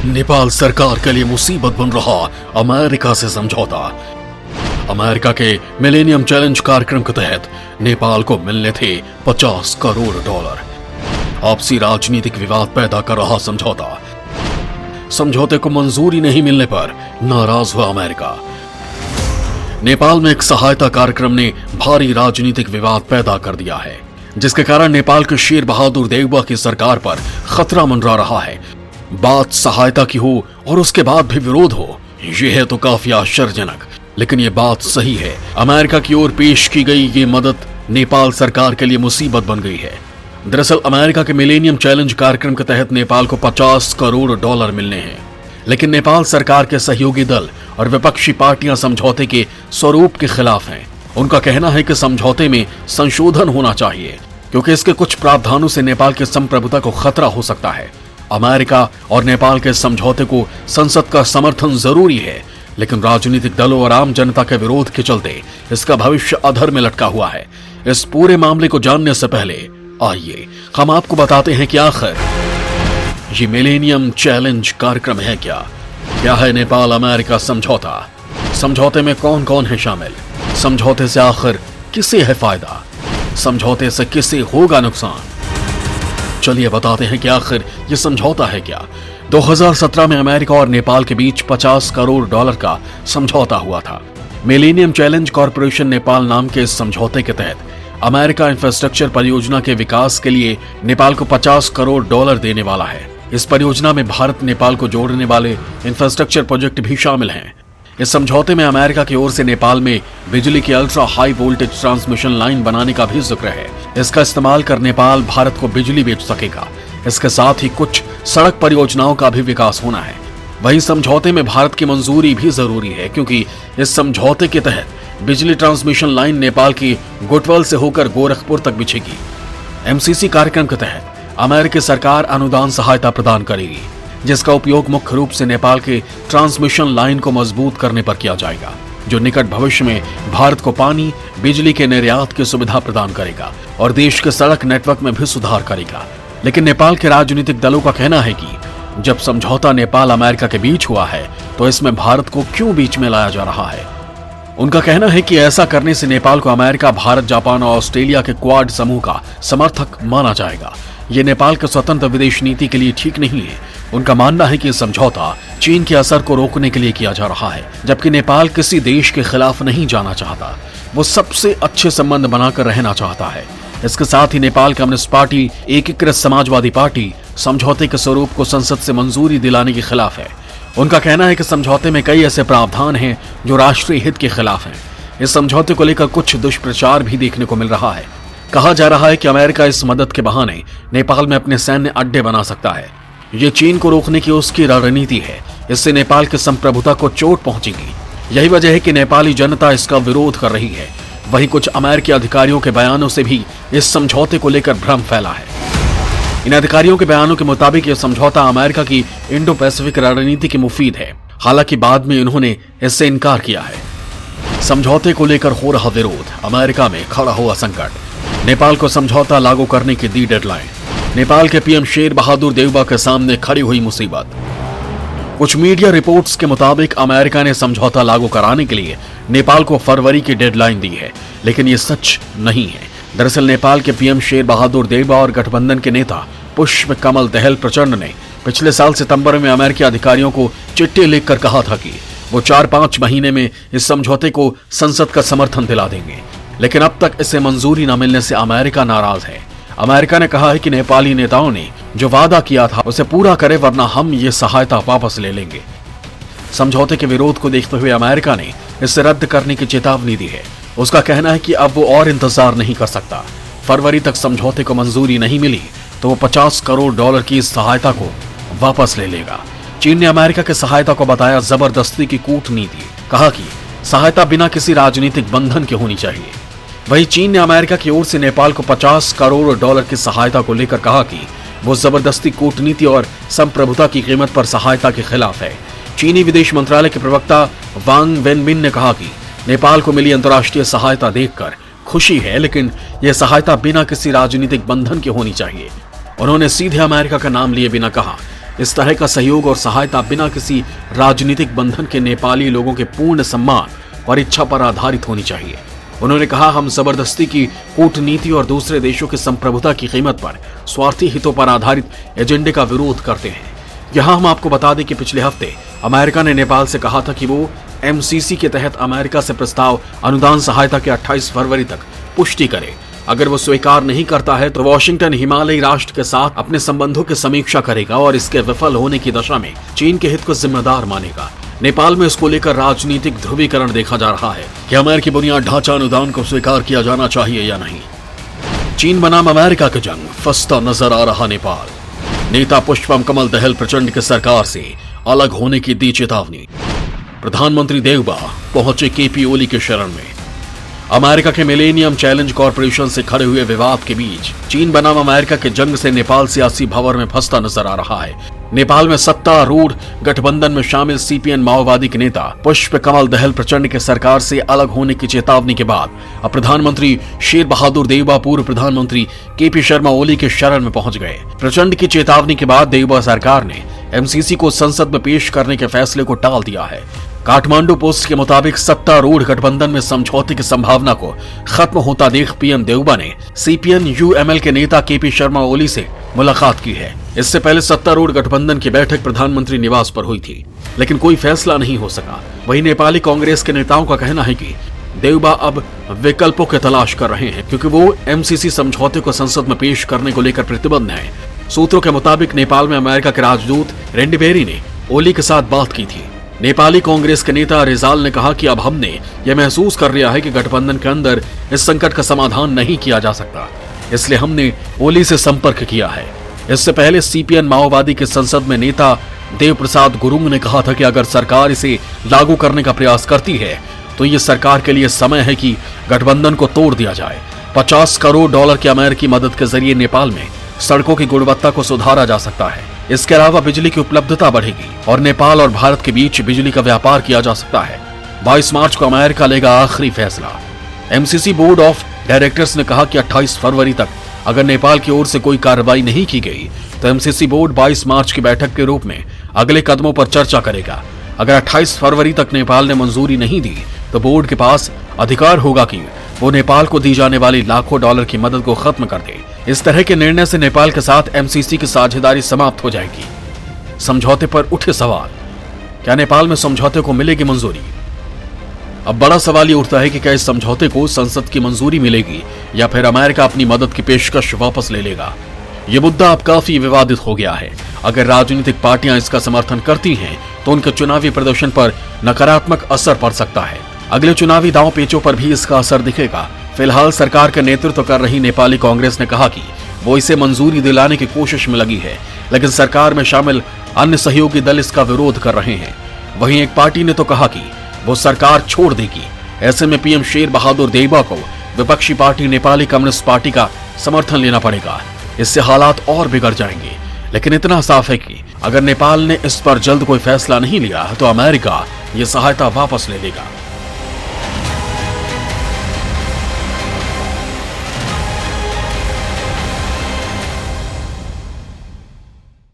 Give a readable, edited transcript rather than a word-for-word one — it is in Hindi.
नेपाल सरकार के लिए मुसीबत बन रहा अमेरिका से समझौता। अमेरिका के मिलेनियम चैलेंज कार्यक्रम के तहत नेपाल को मिलने थे 50 करोड़ डॉलर। आपसी राजनीतिक विवाद पैदा कर रहा समझौता। समझौते को मंजूरी नहीं मिलने पर नाराज हुआ अमेरिका। नेपाल में एक सहायता कार्यक्रम ने भारी राजनीतिक विवाद पैदा कर दिया है, जिसके कारण नेपाल के शेर बहादुर देउबा की सरकार पर खतरा मंडरा रहा है। बात सहायता की हो और उसके बाद भी विरोध हो, यह है तो काफी आश्चर्यजनक, लेकिन यह बात सही है। अमेरिका की ओर पेश की गई ये मदद नेपाल सरकार के लिए मुसीबत बन गई है। दरअसल अमेरिका के मिलेनियम चैलेंज कार्यक्रम के तहत नेपाल को 50 करोड़ डॉलर मिलने हैं, लेकिन नेपाल सरकार के सहयोगी दल और विपक्षी पार्टियां समझौते के स्वरूप के खिलाफ हैं। उनका कहना है कि समझौते में संशोधन होना चाहिए, क्योंकि इसके कुछ प्रावधानों से नेपाल की संप्रभुता को खतरा हो सकता है। अमेरिका और नेपाल के समझौते को संसद का समर्थन जरूरी है, लेकिन राजनीतिक दलों और आम जनता के विरोध के चलते इसका भविष्य अधर में लटका हुआ है। इस पूरे मामले को जानने से पहले आइए हम आपको बताते हैं कि आखिर ये मिलेनियम चैलेंज कार्यक्रम है क्या है नेपाल अमेरिका समझौता। समझौते में कौन कौन है शामिल, समझौते से आखिर किसे है फायदा, समझौते से किसे होगा नुकसान। चलिए बताते हैं कि आखिर ये समझौता है क्या। 2017 में अमेरिका और नेपाल के बीच 50 करोड़ डॉलर का समझौता हुआ था। मिलेनियम चैलेंज कॉरपोरेशन नेपाल नाम के इस समझौते के तहत अमेरिका इंफ्रास्ट्रक्चर परियोजना के विकास के लिए नेपाल को 50 करोड़ डॉलर देने वाला है। इस परियोजना में भारत नेपाल को जोड़ने वाले इंफ्रास्ट्रक्चर प्रोजेक्ट भी शामिल हैं। इस समझौते में अमेरिका की ओर से नेपाल में बिजली की ultra high voltage transmission line बनाने का भी जिक्र है। इसका इस्तेमाल कर नेपाल भारत को बिजली बेच सकेगा। इसके साथ ही कुछ सड़क परियोजनाओं का भी विकास होना है। वहीं समझौते में भारत की मंजूरी भी जरूरी है, क्योंकि इस समझौते के तहत बिजली ट्रांसमिशन लाइन नेपाल की गुटवल से होकर गोरखपुर तक बिछेगी। एमसीसी कार्यक्रम के तहत अमेरिकी सरकार अनुदान सहायता प्रदान करेगी, जिसका उपयोग मुख्य रूप से नेपाल के ट्रांसमिशन लाइन को मजबूत करने पर किया जाएगा, जो निकट भविष्य में भारत को पानी, बिजली के निर्यात की सुविधा प्रदान करेगा और देश के सड़क नेटवर्क में भी सुधार करेगा। लेकिन नेपाल के राजनीतिक दलों का कहना है कि जब समझौता नेपाल अमेरिका के बीच हुआ है, तो इसमें भारत को क्यों बीच में लाया जा रहा है। उनका कहना है कि ऐसा करने से नेपाल को अमेरिका, भारत, जापान और ऑस्ट्रेलिया के क्वाड समूह का समर्थक माना जाएगा। ये नेपाल के स्वतंत्र विदेश नीति के लिए ठीक नहीं है। उनका मानना है कि समझौता चीन के असर को रोकने के लिए किया जा रहा है, जबकि नेपाल किसी देश के खिलाफ नहीं जाना चाहता। वो सबसे अच्छे संबंध बनाकर रहना चाहता है। इसके साथ ही नेपाल कम्युनिस्ट पार्टी, एकीकृत समाजवादी पार्टी समझौते के स्वरूप को संसद से मंजूरी दिलाने के खिलाफ है। उनका कहना है कि समझौते में कई ऐसे प्रावधान हैं जो राष्ट्रीय हित के खिलाफ हैं। इस समझौते को लेकर कुछ दुष्प्रचार भी देखने को मिल रहा है। कहा जा रहा है कि अमेरिका इस मदद के बहाने नेपाल में अपने सैन्य अड्डे बना सकता है। ये चीन को रोकने की उसकी रणनीति है। इससे नेपाल की संप्रभुता को चोट पहुंचेगी। यही वजह है कि नेपाली जनता इसका विरोध कर रही है। वहीं कुछ अमेरिकी अधिकारियों के बयानों से भी इस समझौते को लेकर भ्रम फैला है। इन अधिकारियों के बयानों के मुताबिक यह समझौता अमेरिका की इंडो पैसिफिक रणनीति के मुफीद है। हालांकि बाद में इन्होंने इससे इनकार किया है। समझौते को लेकर हो रहा विरोध, अमेरिका में खड़ा हुआ संकट, नेपाल को समझौता लागू करने की दी डेडलाइन, नेपाल के पीएम शेर बहादुर देउबा के सामने खड़ी हुई मुसीबत। कुछ मीडिया रिपोर्ट्स के मुताबिक अमेरिका ने समझौता लागू कराने के लिए नेपाल को फरवरी की डेडलाइन दी है, लेकिन ये सच नहीं है। दरअसल नेपाल के पीएम शेर बहादुर देउबा और गठबंधन के नेता पुष्प कमल दहल प्रचंड ने पिछले साल सितंबर में अमेरिकी अधिकारियों को चिट्ठी लिखकर कहा था कि वो 4-5 महीने में इस समझौते को संसद का समर्थन दिला देंगे, लेकिन अब तक इसे मंजूरी न मिलने से अमेरिका नाराज है। अमेरिका ने कहा है कि नेपाली नेताओं ने जो वादा किया था उसे पूरा करे, वरना हम ये सहायता वापस ले लेंगे। समझौते के विरोध को देखते हुए अमेरिका ने इसे रद्द करने की चेतावनी दी है। उसका कहना है कि अब वो और इंतजार नहीं कर सकता। फरवरी तक समझौते को मंजूरी नहीं मिली तो वो 50 करोड़ डॉलर की इस सहायता को वापस ले लेगा। चीन ने अमेरिका की सहायता को बताया जबरदस्ती की कूटनीति। कहा कि सहायता बिना किसी राजनीतिक बंधन के होनी चाहिए। वहीं चीन ने अमेरिका की ओर से नेपाल को 50 करोड़ डॉलर की सहायता को लेकर कहा कि वो जबरदस्ती कूटनीति और संप्रभुता की कीमत पर सहायता के खिलाफ है। चीनी विदेश मंत्रालय के प्रवक्ता वांग वेनबिन ने कहा कि नेपाल को मिली अंतर्राष्ट्रीय सहायता देखकर खुशी है, लेकिन यह सहायता बिना किसी राजनीतिक बंधन के होनी चाहिए। उन्होंने सीधे अमेरिका का नाम लिए बिना कहा इस तरह का सहयोग और सहायता बिना किसी राजनीतिक बंधन के नेपाली लोगों के पूर्ण सम्मान और इच्छा पर आधारित होनी चाहिए। उन्होंने कहा, हम जबरदस्ती की कूटनीति और दूसरे देशों की संप्रभुता की कीमत पर स्वार्थी हितों पर आधारित एजेंडे का विरोध करते हैं। यहाँ हम आपको बता दें कि पिछले हफ्ते अमेरिका ने नेपाल से कहा था कि वो एमसीसी के तहत अमेरिका से प्रस्ताव अनुदान सहायता के 28 फरवरी तक पुष्टि करे। अगर वो स्वीकार नहीं करता है तो वॉशिंगटन हिमालयी राष्ट्र के साथ अपने संबंधों की समीक्षा करेगा और इसके विफल होने की दशा में चीन के हित को जिम्मेदार मानेगा। नेपाल में इसको लेकर राजनीतिक ध्रुवीकरण देखा जा रहा है कि अमेरिकी बुनियाद ढांचा अनुदान को स्वीकार किया जाना चाहिए या नहीं। चीन बनाम अमेरिका का जंग फंसता नजर आ रहा नेपाल। नेता पुष्पम कमल दहल प्रचंड की सरकार से अलग होने की दी चेतावनी। प्रधानमंत्री देवबा पहुंचे केपी ओली के शरण में। अमेरिका के मिलेनियम चैलेंज कॉरपोरेशन से खड़े हुए विवाद के बीच चीन बनाम अमेरिका के जंग से नेपाल सियासी भंवर में फंसता नजर आ रहा है। नेपाल में सत्तारूढ़ गठबंधन में शामिल सीपीएन माओवादी के नेता पुष्प कमल दहल प्रचंड के सरकार से अलग होने की चेतावनी के बाद अब प्रधानमंत्री शेर बहादुर देवबा पूर्व प्रधानमंत्री केपी शर्मा ओली के शरण में पहुंच गए। प्रचंड की चेतावनी के बाद देवबा सरकार ने एमसीसी को संसद में पेश करने के फैसले को टाल दिया है। काठमांडू पोस्ट के मुताबिक सत्तारूढ़ गठबंधन में समझौते की संभावना को खत्म होता देख पीएम देवबा ने सीपीएन यूएमएल के नेता केपी शर्मा ओली से मुलाकात की है। इससे पहले सत्तारूढ़ गठबंधन की बैठक प्रधानमंत्री निवास पर हुई थी, लेकिन कोई फैसला नहीं हो सका। वहीं नेपाली कांग्रेस के नेताओं का कहना है कि देवबा अब विकल्पों की तलाश कर रहे हैं, क्योंकि वो एमसीसी समझौते को संसद में पेश करने को लेकर प्रतिबद्ध हैं। सूत्रों के मुताबिक नेपाल में अमेरिका के राजदूत रेंडीबेरी ने ओली के साथ बात की थी। नेपाली कांग्रेस के नेता रिजाल ने कहा कि अब हमने यह महसूस कर लिया है कि गठबंधन के अंदर इस संकट का समाधान नहीं किया जा सकता, इसलिए हमने ओली से संपर्क किया है। इससे पहले सीपीएन माओवादी के संसद में नेता देव प्रसाद गुरुंग ने कहा था कि अगर सरकार इसे लागू करने का प्रयास करती है तो ये सरकार के लिए समय है कि गठबंधन को तोड़ दिया जाए। 50 करोड़ डॉलर की अमेरिकी मदद के जरिए नेपाल में सड़कों की गुणवत्ता को सुधारा जा सकता है। इसके अलावा बिजली की उपलब्धता बढ़ेगी और नेपाल और भारत के बीच बिजली का व्यापार किया जा सकता है। 22 मार्च को अमेरिका लेगा आखिरी फैसला। एमसीसी बोर्ड ऑफ डायरेक्टर्स ने कहा कि 28 फरवरी तक अगर नेपाल की ओर से कोई कार्रवाई नहीं की गई तो एमसीसी बोर्ड 22 मार्च की बैठक के रूप में अगले कदमों पर चर्चा करेगा। अगर 28 फरवरी तक नेपाल ने मंजूरी नहीं दी तो बोर्ड के पास अधिकार होगा कि वो नेपाल को दी जाने वाली लाखों डॉलर की मदद को खत्म कर दे। इस तरह के निर्णय से नेपाल के साथ एमसीसी की साझेदारी समाप्त हो जाएगी। समझौते पर उठे सवाल, क्या नेपाल में समझौते को मिलेगी मंजूरी? अब बड़ा सवाल ये उठता है कि क्या इस समझौते को संसद की मंजूरी मिलेगी या फिर अमेरिका अपनी मदद की पेशकश वापस ले लेगा। ये मुद्दा अब काफी विवादित हो गया है। अगर राजनीतिक पार्टियां इसका समर्थन करती हैं तो उनके चुनावी प्रदर्शन पर नकारात्मक असर पड़ सकता है। अगले चुनावी दांव पेचों पर भी इसका असर दिखेगा। फिलहाल सरकार का नेतृत्व कर रही नेपाली कांग्रेस ने कहा कि वो इसे मंजूरी दिलाने की कोशिश में लगी है, लेकिन सरकार में शामिल अन्य सहयोगी दल इसका विरोध कर रहे हैं। वहीं एक पार्टी ने तो कहा कि वो सरकार छोड़ देगी। ऐसे में पीएम शेर बहादुर देवबा को विपक्षी पार्टी नेपाली कम्युनिस्ट पार्टी का समर्थन लेना पड़ेगा। इससे हालात और बिगड़ जाएंगे। लेकिन इतना साफ है कि अगर नेपाल ने इस पर जल्द कोई फैसला नहीं लिया तो अमेरिका ये सहायता वापस ले लेगा।